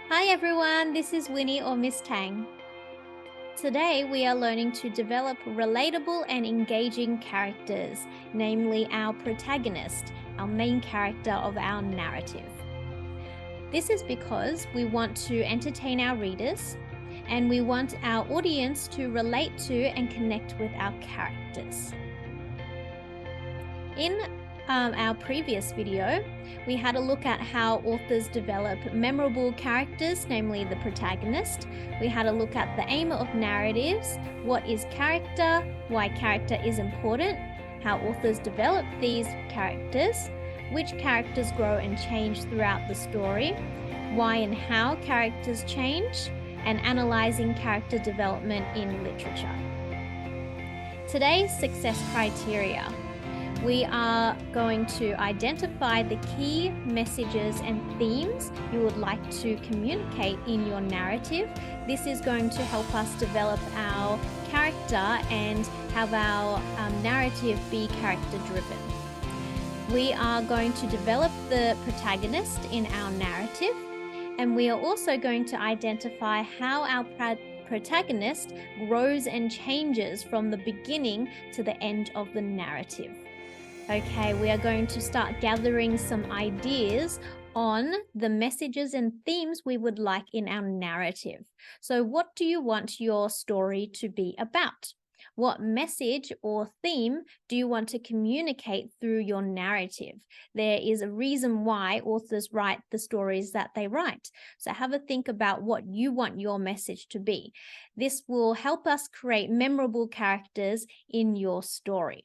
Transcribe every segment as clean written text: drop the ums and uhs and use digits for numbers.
Hi everyone, this is Winnie or Miss Tang. Today we are learning to develop relatable and engaging characters, namely our protagonist, our main character of our narrative. This is because we want to entertain our readers and we want our audience to relate to and connect with our characters. In our previous video, we had a look at how authors develop memorable characters, namely the protagonist. We had a look at the aim of narratives, what is character, why character is important, how authors develop these characters, which characters grow and change throughout the story, why and how characters change, and analyzing character development in literature. Today's success criteria. We are going to identify the key messages and themes you would like to communicate in your narrative. This is going to help us develop our character and have our narrative be character driven. We are going to develop the protagonist in our narrative, and we are also going to identify how our protagonist grows and changes from the beginning to the end of the narrative. Okay, we are going to start gathering some ideas on the messages and themes we would like in our narrative. So, what do you want your story to be about? What message or theme do you want to communicate through your narrative? There is a reason why authors write the stories that they write. So, have a think about what you want your message to be. This will help us create memorable characters in your story.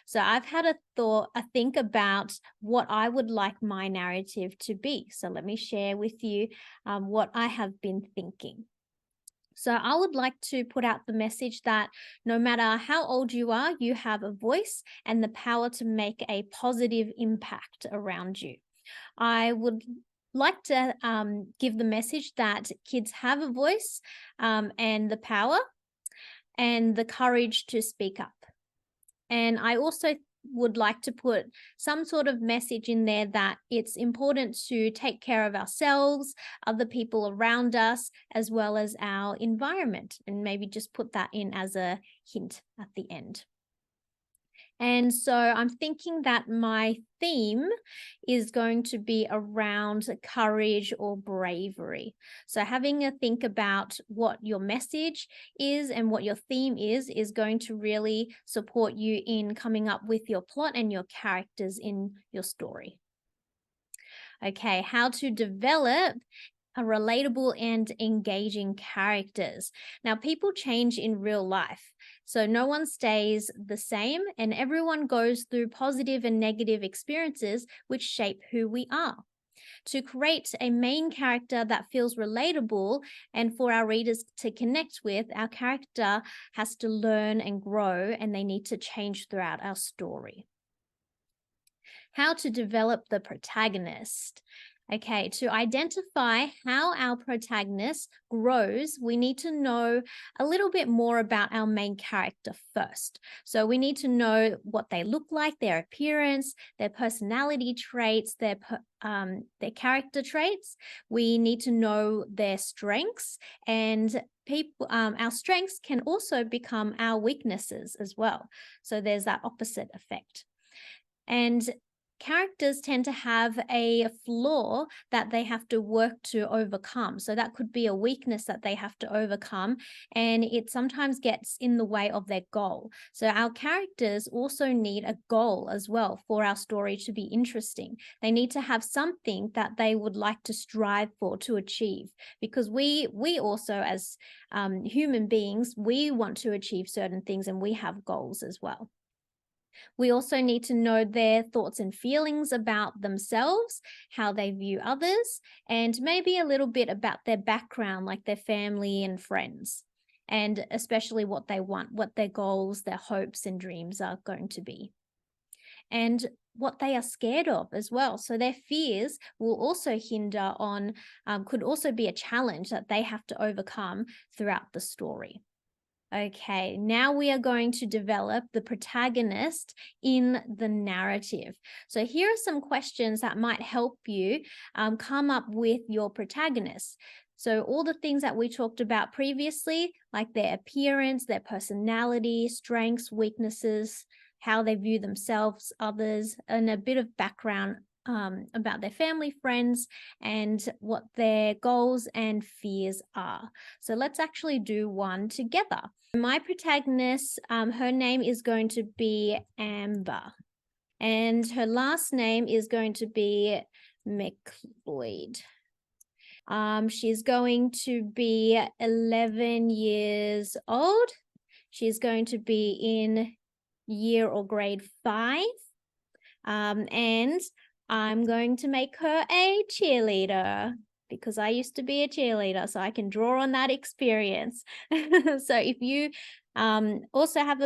So I've had a think about what I would like my narrative to be. So let me share with you what I have been thinking. So I would like to put out the message that no matter how old you are, you have a voice and the power to make a positive impact around you. I would like to give the message that kids have a voice and the power and the courage to speak up. And I also would like to put some sort of message in there that it's important to take care of ourselves, other people around us, as well as our environment, and maybe just put that in as a hint at the end. And so I'm thinking that my theme is going to be around courage or bravery. So having a think about what your message is and what your theme is going to really support you in coming up with your plot and your characters in your story. Okay, how to develop a relatable and engaging characters. Now, people change in real life. So no one stays the same, and everyone goes through positive and negative experiences which shape who we are. To create a main character that feels relatable and for our readers to connect with, our character has to learn and grow, and they need to change throughout our story. How to develop the protagonist. Okay, to identify how our protagonist grows, we need to know a little bit more about our main character first. So we need to know what they look like, their appearance, their personality traits, their character traits. We need to know their strengths, and our strengths can also become our weaknesses as well. So there's that opposite effect. And characters tend to have a flaw that they have to work to overcome. So that could be a weakness that they have to overcome, and it sometimes gets in the way of their goal. So our characters also need a goal as well for our story to be interesting. They need to have something that they would like to strive for, to achieve, because we also, as human beings, we want to achieve certain things and we have goals as well. We also need to know their thoughts and feelings about themselves, how they view others, and maybe a little bit about their background, like their family and friends, and especially what they want, what their goals, their hopes and dreams are going to be, and what they are scared of as well. So their fears will also hinder could also be a challenge that they have to overcome throughout the story. Okay, now we are going to develop the protagonist in the narrative. So here are some questions that might help you come up with your protagonist. So all the things that we talked about previously, like their appearance, their personality, strengths, weaknesses, how they view themselves, others, and a bit of background about their family, friends, and what their goals and fears are. So let's actually do one together. My protagonist, her name is going to be Amber, and her last name is going to be McLeod. She's going to be 11 years old. She's going to be in year or grade 5. And I'm going to make her a cheerleader because I used to be a cheerleader, so I can draw on that experience. So if you also have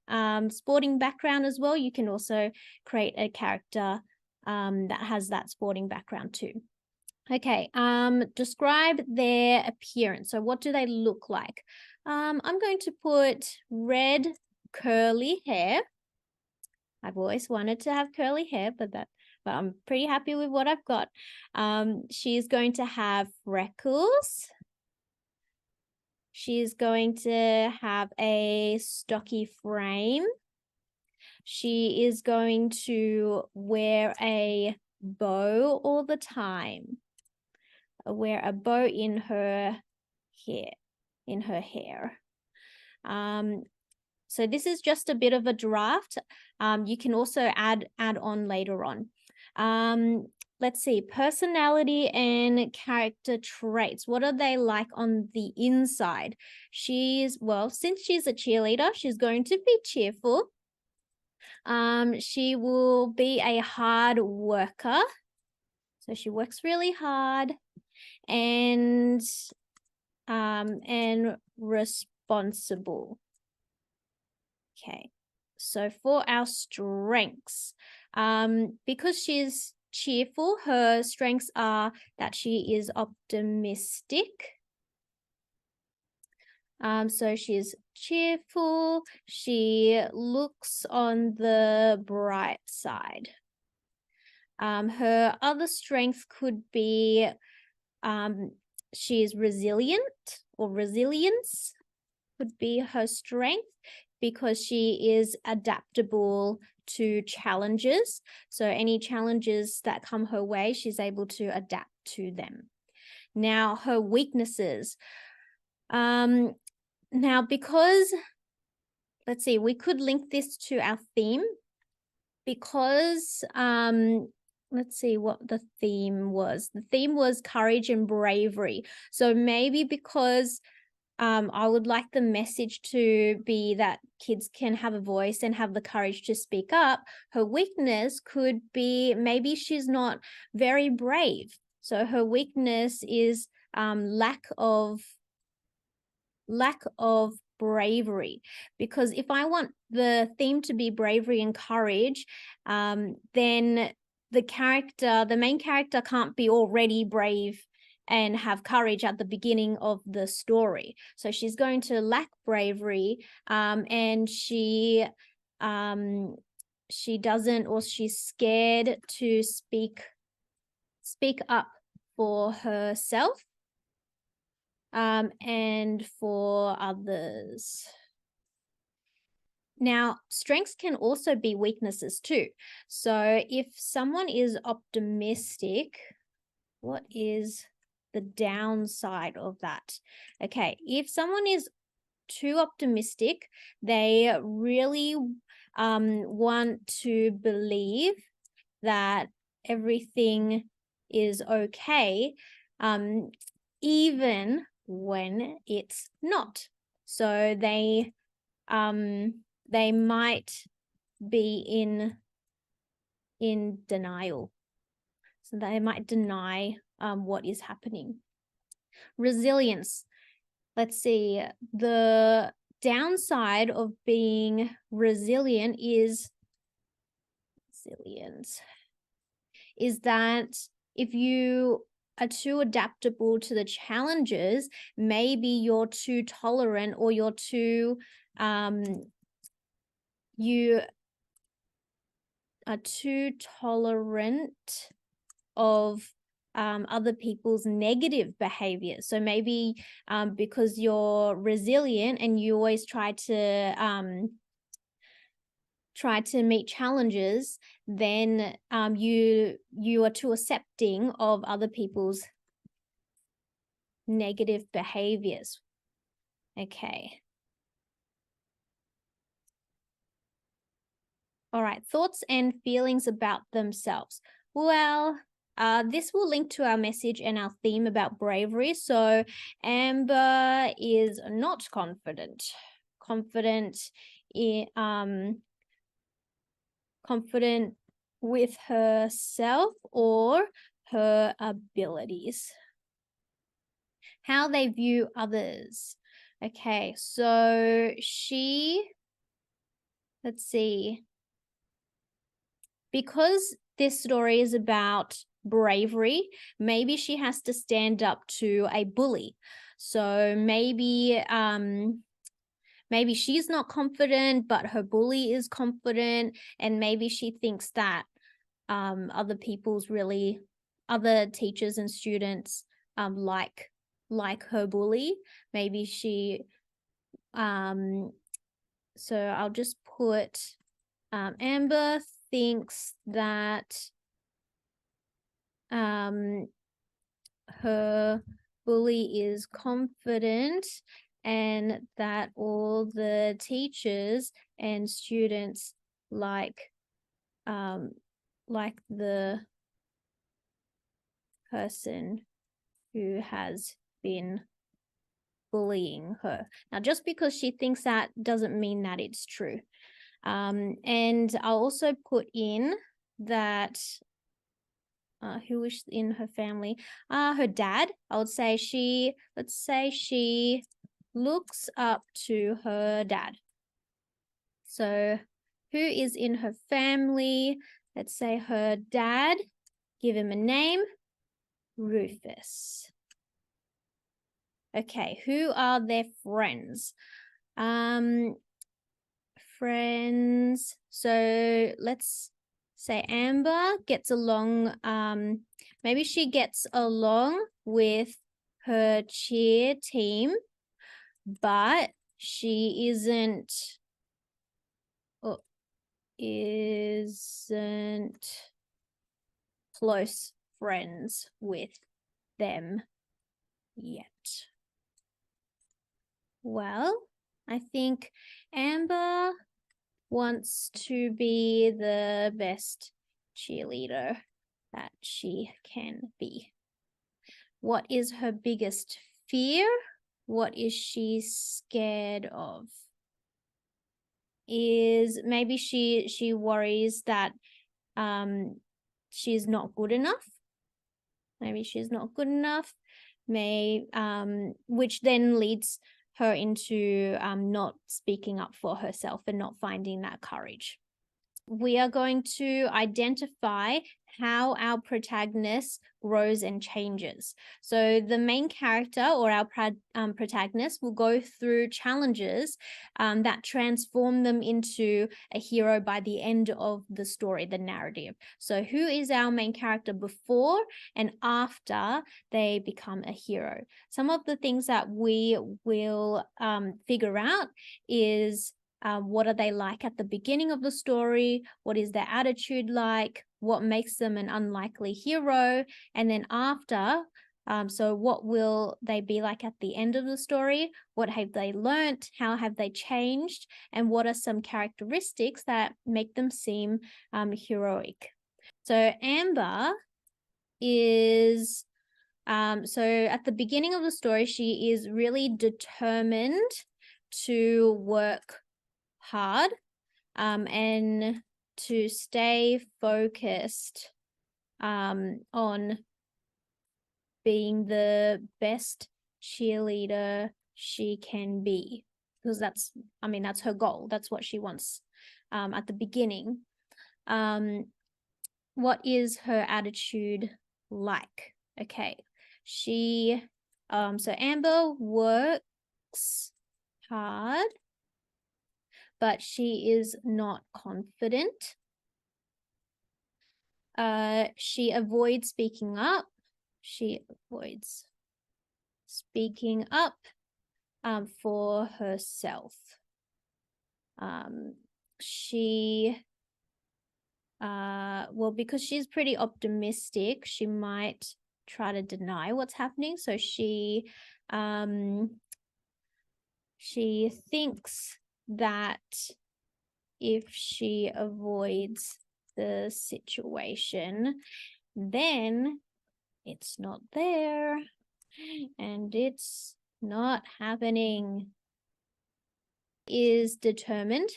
a sporting background as well, you can also create a character that has that sporting background too. Okay, describe their appearance. So what do they look like? I'm going to put red curly hair. I've always wanted to have curly hair, but I'm pretty happy with what I've got. She's going to have freckles. She's going to have a stocky frame. She is going to wear a bow all the time. Wear a bow in her hair. So this is just a bit of a draft. You can also add on later on. Let's see, personality and character traits. What are they like on the inside? Since she's a cheerleader, she's going to be cheerful. She will be a hard worker. So she works really hard and responsible. Okay, so for our strengths, because she's cheerful, her strengths are that she is optimistic. So she's cheerful. She looks on the bright side. Her other strength could be she is resilient, or resilience would be her strength, because she is adaptable to challenges. So any challenges that come her way, she's able to adapt to them. Now, her weaknesses. Now, because, let's see, we could link this to our theme, because let's see what the theme was. The theme was courage and bravery. So maybe because I would like the message to be that kids can have a voice and have the courage to speak up. Her weakness could be maybe she's not very brave. So her weakness is lack of bravery. Because if I want the theme to be bravery and courage, then the main character can't be already brave and have courage at the beginning of the story. So she's going to lack bravery, and she's scared to speak up for herself and for others. Now, strengths can also be weaknesses too. So if someone is optimistic, what is the downside of that? Okay, if someone is too optimistic, they really want to believe that everything is okay, even when it's not. So they might be in denial. So they might deny what is happening. Resilience. Let's see. The downside of being resilient is that if you are too adaptable to the challenges, maybe you're too tolerant, or you're too you are too tolerant of other people's negative behavior. So maybe because you're resilient and you always try to meet challenges, then you are too accepting of other people's negative behaviors. Okay. All right, thoughts and feelings about themselves. Well, this will link to our message and our theme about bravery. So Amber is not confident. Confident with herself or her abilities. How they view others. Okay, so let's see. Because this story is about bravery, maybe she has to stand up to a bully. So maybe she's not confident, but her bully is confident, and maybe she thinks that other teachers and students like her bully. Maybe she so I'll just put Amber thinks that her bully is confident and that all the teachers and students like the person who has been bullying her. Now, just because she thinks that doesn't mean that it's true. And I'll also put in that who is in her family? Her dad. I would say let's say she looks up to her dad. So who is in her family? Let's say her dad. Give him a name. Rufus. Okay, who are their friends? Friends. So let's say Amber gets along, maybe she gets along with her cheer team, but she isn't close friends with them yet. Well, I think Amber wants to be the best cheerleader that she can be. What is her biggest fear? What is she scared of? Is maybe she worries that she's not good enough. Maybe she's not good enough. Which then leads her into not speaking up for herself and not finding that courage. We are going to identify how our protagonist grows and changes. So the main character or our protagonist will go through challenges that transform them into a hero by the end of the story, the narrative. So who is our main character before and after they become a hero? Some of the things that we will figure out is what are they like at the beginning of the story? What is their attitude like? What makes them an unlikely hero? And then after, so what will they be like at the end of the story? What have they learnt? How have they changed? And what are some characteristics that make them seem heroic? So Amber is, so at the beginning of the story, she is really determined to work hard and to stay focused on being the best cheerleader she can be, because that's her goal. That's what she wants at the beginning. What is her attitude like? Okay, so Amber works hard, but she is not confident. She avoids speaking up. She avoids speaking up for herself. Because she's pretty optimistic, she might try to deny what's happening. So she thinks that if she avoids the situation, then it's not there and it's not happening. Is determined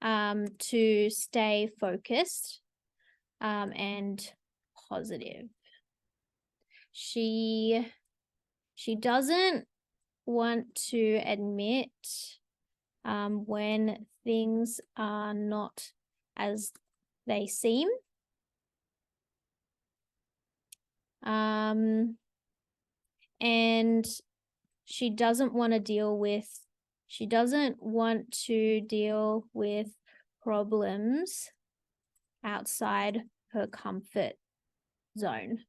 to stay focused and positive. She doesn't want to admit when things are not as they seem. And she doesn't want to deal with problems outside her comfort zone.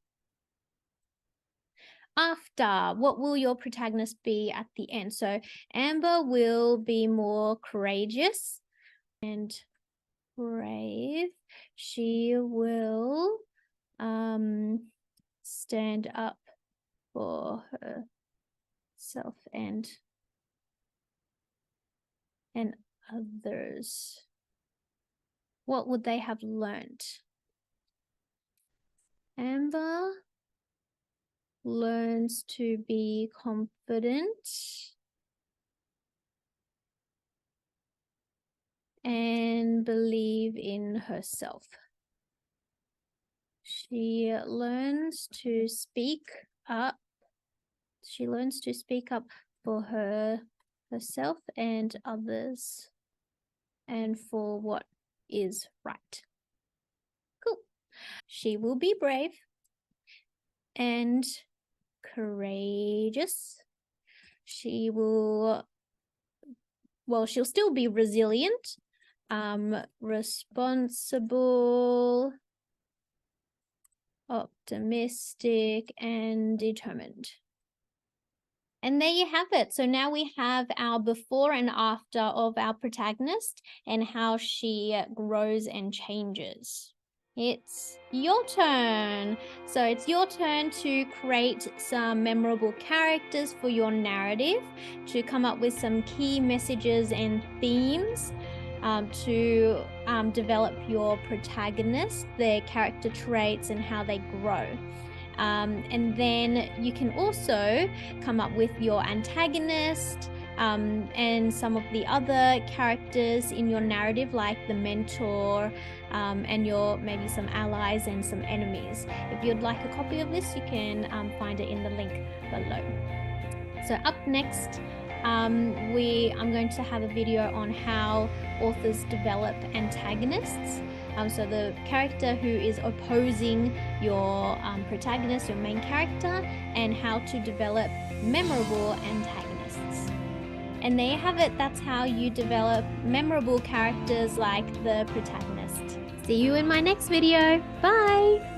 After, what will your protagonist be at the end? So Amber will be more courageous and brave. She will stand up for herself and others. What would they have learned? Amber learns to be confident and believe in herself. She learns to speak up. She learns to speak up for herself and others and for what is right. Cool. She will be brave and courageous. She'll still be resilient, responsible, optimistic, and determined. And there you have it. So now we have our before and after of our protagonist and how she grows and changes. It's your turn. So it's your turn to create some memorable characters for your narrative, to come up with some key messages and themes, to develop your protagonist, their character traits and how they grow. And then you can also come up with your antagonist and some of the other characters in your narrative, like the mentor and your maybe some allies and some enemies. If you'd like a copy of this, you can find it in the link below. So up next, I'm going to have a video on how authors develop antagonists. So the character who is opposing your protagonist, your main character, and how to develop memorable antagonists. And there you have it. That's how you develop memorable characters like the protagonist. See you in my next video. Bye!